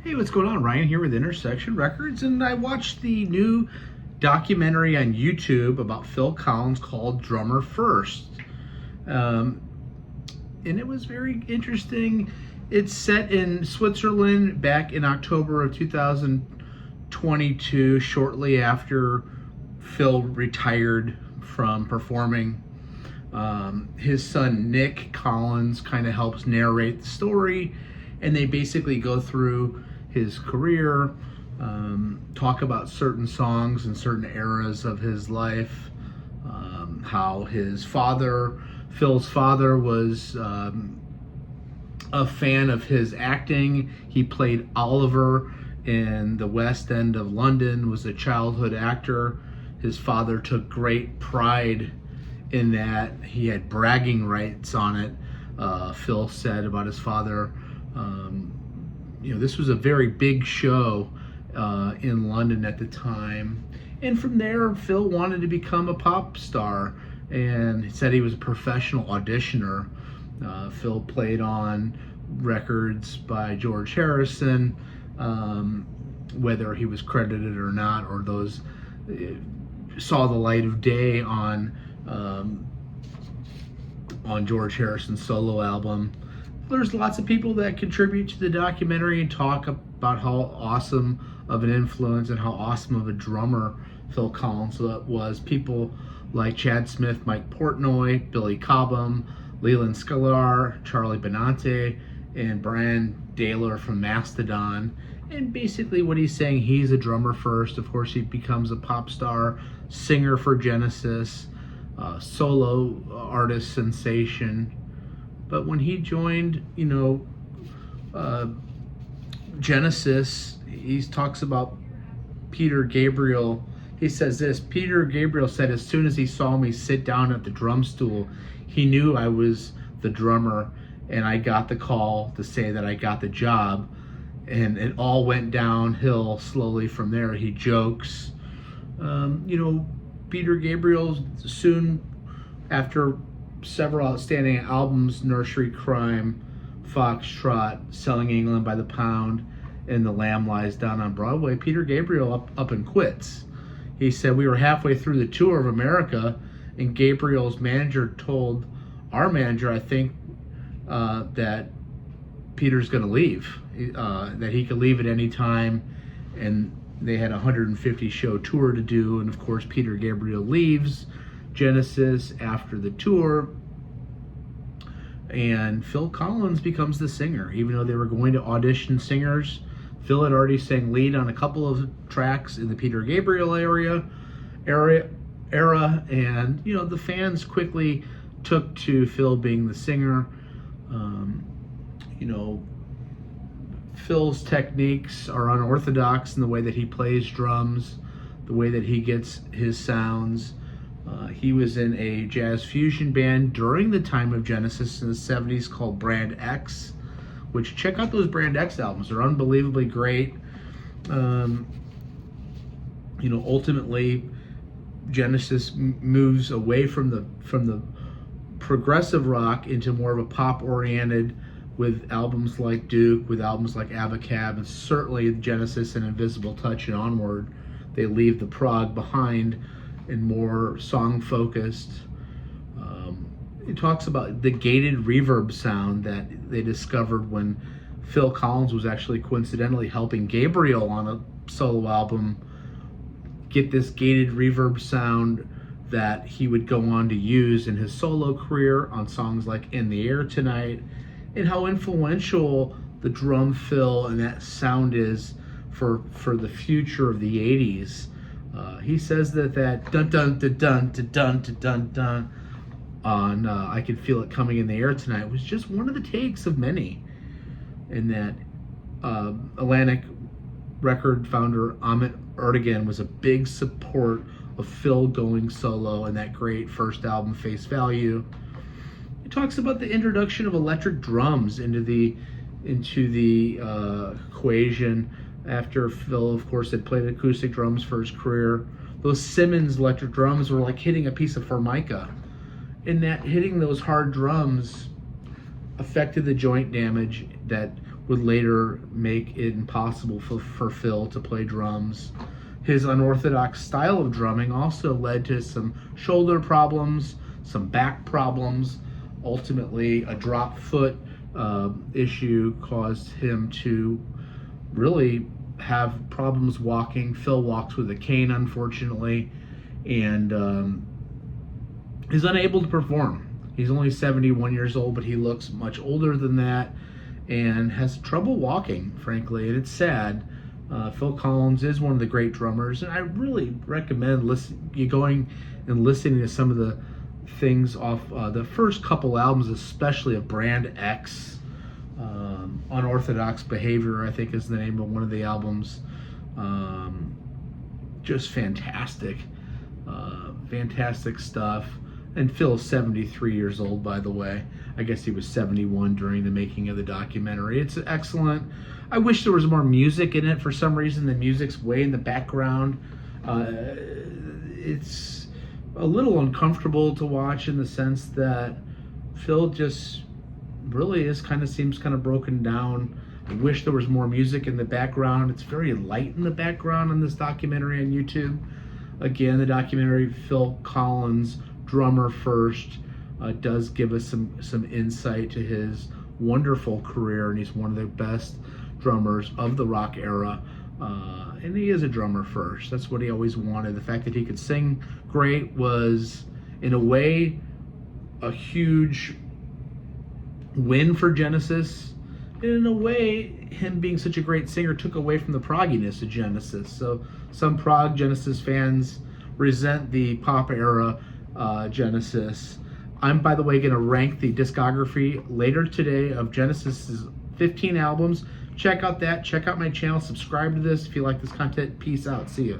Hey, what's going on? Ryan here with Intersection Records, and I watched the new documentary on YouTube about Phil Collins called Drummer First. And it was very interesting. It's set in Switzerland back in October of 2022, shortly after Phil retired from performing. His son Nick Collins kind of helps narrate the story, and they basically go through his career, talk about certain songs and certain eras of his life, how his father, Phil's father, was a fan of his acting. He played Oliver in the West End of London, was a childhood actor. His father took great pride in that. He had bragging rights on it. Phil said about his father, this was a very big show in London at the time. And from there, Phil wanted to become a pop star, and he said he was a professional auditioner. Phil played on records by George Harrison, whether he was credited or not, or those saw the light of day on George Harrison's solo album. There's lots of people that contribute to the documentary and talk about how awesome of an influence and how awesome of a drummer Phil Collins was. People like Chad Smith, Mike Portnoy, Billy Cobham, Leland Sklar, Charlie Benante, and Brian Daylor from Mastodon. And basically what he's saying, he's a drummer first. Of course, he becomes a pop star, singer for Genesis, solo artist sensation. But when he joined, Genesis, he talks about Peter Gabriel. He says this: Peter Gabriel said, as soon as he saw me sit down at the drum stool, he knew I was the drummer, and I got the call to say that I got the job. And it all went downhill slowly from there. He jokes. Peter Gabriel, soon after several outstanding albums, Nursery Crime, Foxtrot, Selling England by the Pound, and The Lamb Lies Down on Broadway, Peter Gabriel up and quits. He said, we were halfway through the tour of America, and Gabriel's manager told our manager, I think, that Peter's going to leave, that he could leave at any time, and they had a 150 show tour to do. And of course, Peter Gabriel leaves Genesis after the tour, and Phil Collins becomes the singer. Even though they were going to audition singers, Phil had already sang lead on a couple of tracks in the Peter Gabriel era, and the fans quickly took to Phil being the singer. Phil's techniques are unorthodox in the way that he plays drums, the way that he gets his sounds. He was in a jazz fusion band during the time of Genesis in the 70s called Brand X, which, check out those Brand X albums. They're unbelievably great. Ultimately, Genesis moves away from the progressive rock into more of a pop-oriented, with albums like Duke, with albums like Abacab, and certainly Genesis and Invisible Touch and onward. They leave the prog behind and more song-focused. It talks about the gated reverb sound that they discovered when Phil Collins was actually coincidentally helping Gabriel on a solo album get this gated reverb sound that he would go on to use in his solo career on songs like In the Air Tonight, and how influential the drum fill and that sound is for the future of the 80s. He says that dun dun dun dun dun dun dun dun on I Can Feel It Coming in the Air Tonight was just one of the takes of many. And that Atlantic record founder Ahmet Ertegun was a big support of Phil going solo in that great first album, Face Value. He talks about the introduction of electric drums into the equation after Phil, of course, had played acoustic drums for his career. Those Simmons electric drums were like hitting a piece of formica. In that hitting those hard drums affected the joint damage that would later make it impossible for Phil to play drums. His unorthodox style of drumming also led to some shoulder problems, some back problems. Ultimately, a drop foot issue caused him to really have problems walking. Phil walks with a cane, unfortunately, and is unable to perform. He's only 71 years old, but he looks much older than that and has trouble walking, frankly, and it's sad. Phil Collins is one of the great drummers, and I really recommend you going and listening to some of the things off the first couple albums, especially of Brand X. Unorthodox Behavior, I think, is the name of one of the albums. Just fantastic. Fantastic stuff. And Phil's 73 years old, by the way. I guess he was 71 during the making of the documentary. It's excellent. I wish there was more music in it. For some reason, the music's way in the background. It's a little uncomfortable to watch in the sense that Phil just really seems kind of broken down. I wish there was more music in the background. It's very light in the background on this documentary on YouTube. Again, the documentary, Phil Collins, drummer first, does give us some insight to his wonderful career, and he's one of the best drummers of the rock era. And he is a drummer first. That's what he always wanted. The fact that he could sing great was, in a way, a huge win for Genesis. In a way, him being such a great singer took away from the progginess of Genesis. So some prog Genesis fans resent the pop era Genesis. I'm, by the way, going to rank the discography later today of Genesis's 15 albums. Check out that. Check out my channel. Subscribe to this if you like this content. Peace out. See ya.